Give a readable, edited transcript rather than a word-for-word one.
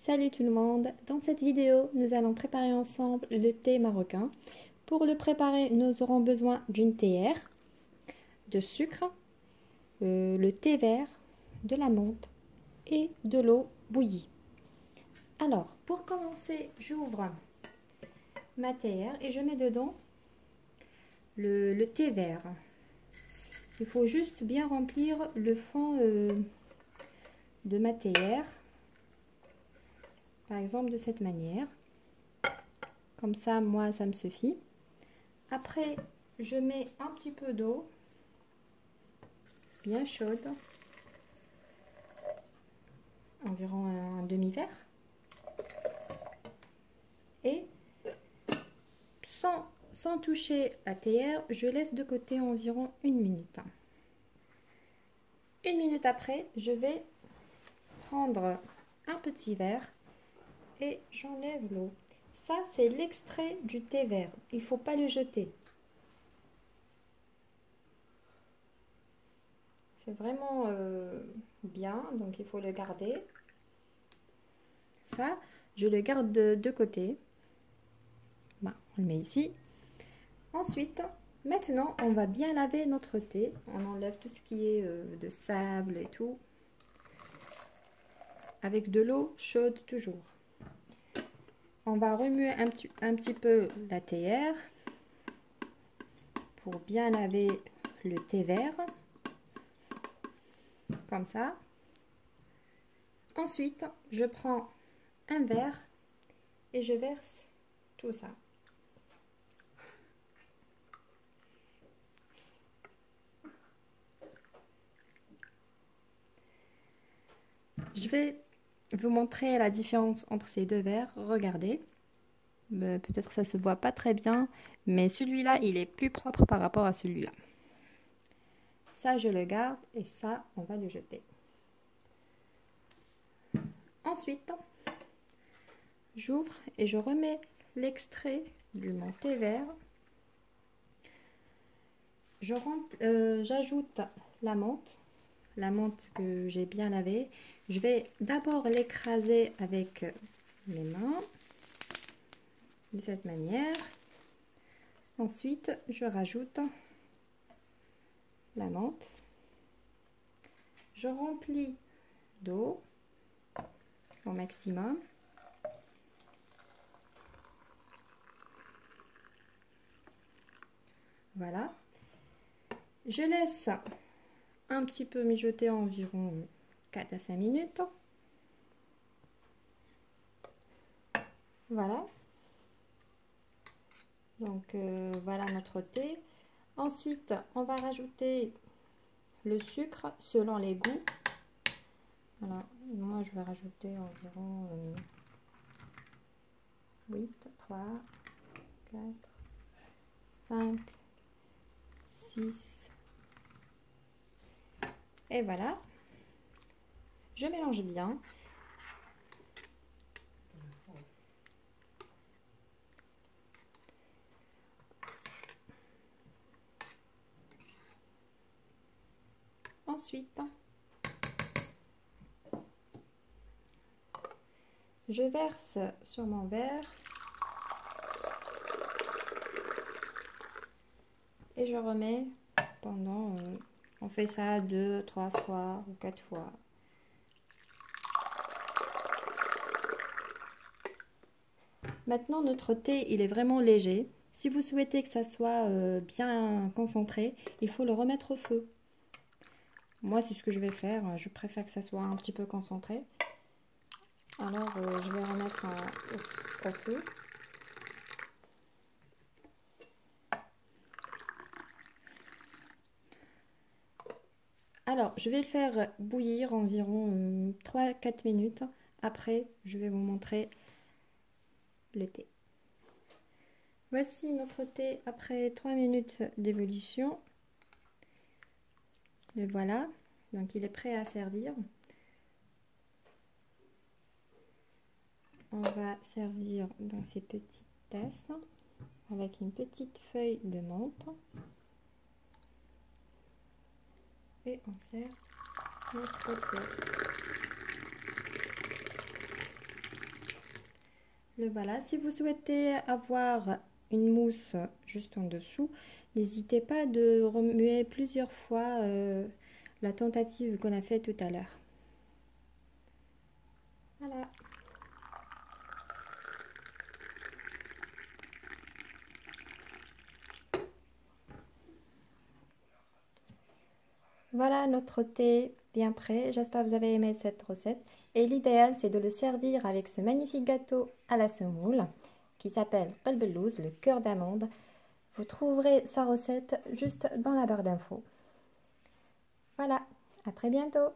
Salut tout le monde! Dans cette vidéo, nous allons préparer ensemble le thé marocain. Pour le préparer, nous aurons besoin d'une théière, de sucre, le thé vert, de la menthe et de l'eau bouillie. Alors, pour commencer, j'ouvre ma théière et je mets dedans le thé vert. Il faut juste bien remplir le fond de ma théière. Par exemple, de cette manière. Comme ça, moi, ça me suffit. Après, je mets un petit peu d'eau, bien chaude, environ un demi-verre. Et sans toucher la théière, je laisse de côté environ 1 minute. 1 minute après, je vais prendre un petit verre et j'enlève l'eau. Ça, c'est l'extrait du thé vert. Il ne faut pas le jeter. C'est vraiment bien, donc il faut le garder. Ça, je le garde de côté. Ben, on le met ici. Ensuite, maintenant, on va bien laver notre thé. On enlève tout ce qui est de sable et tout. Avec de l'eau chaude toujours. On va remuer un petit peu la théière pour bien laver le thé vert. Comme ça. Ensuite, je prends un verre et je verse tout ça. Je vais vous montrer la différence entre ces deux verres. Regardez. Peut-être ça se voit pas très bien, mais celui-là, il est plus propre par rapport à celui-là. Ça, je le garde et ça, on va le jeter. Ensuite, j'ouvre et je remets l'extrait de mon thé vert. J'ajoute la menthe que j'ai bien lavée. Je vais d'abord l'écraser avec mes mains, de cette manière. Ensuite, je rajoute la menthe. Je remplis d'eau au maximum. Voilà. Je laisse un petit peu mijoter environ 4 à 5 minutes. Voilà. Donc voilà notre thé. Ensuite, on va rajouter le sucre selon les goûts. Voilà. Moi, je vais rajouter environ 8, 3, 4, 5, 6. Et voilà. Je mélange bien. Ensuite, je verse sur mon verre et je remets pendant, on fait ça 2, 3 fois ou 4 fois. Maintenant, notre thé, il est vraiment léger. Si vous souhaitez que ça soit bien concentré, il faut le remettre au feu. Moi, c'est ce que je vais faire. Je préfère que ça soit un petit peu concentré. Alors, je vais remettre au feu. Alors, je vais le faire bouillir environ 3-4 minutes. Après, je vais vous montrer le thé. Voici notre thé après 3 minutes d'ébullition. Le voilà. Donc, il est prêt à servir. On va servir dans ces petites tasses avec une petite feuille de menthe. Et on sert notre thé. Le voilà. Si vous souhaitez avoir une mousse juste en dessous, n'hésitez pas de remuer plusieurs fois la tentative qu'on a fait tout à l'heure. Voilà. Voilà notre thé bien prêt. J'espère que vous avez aimé cette recette. Et l'idéal, c'est de le servir avec ce magnifique gâteau à la semoule qui s'appelle Qalbelouz, le cœur d'amande. Vous trouverez sa recette juste dans la barre d'infos. Voilà, à très bientôt.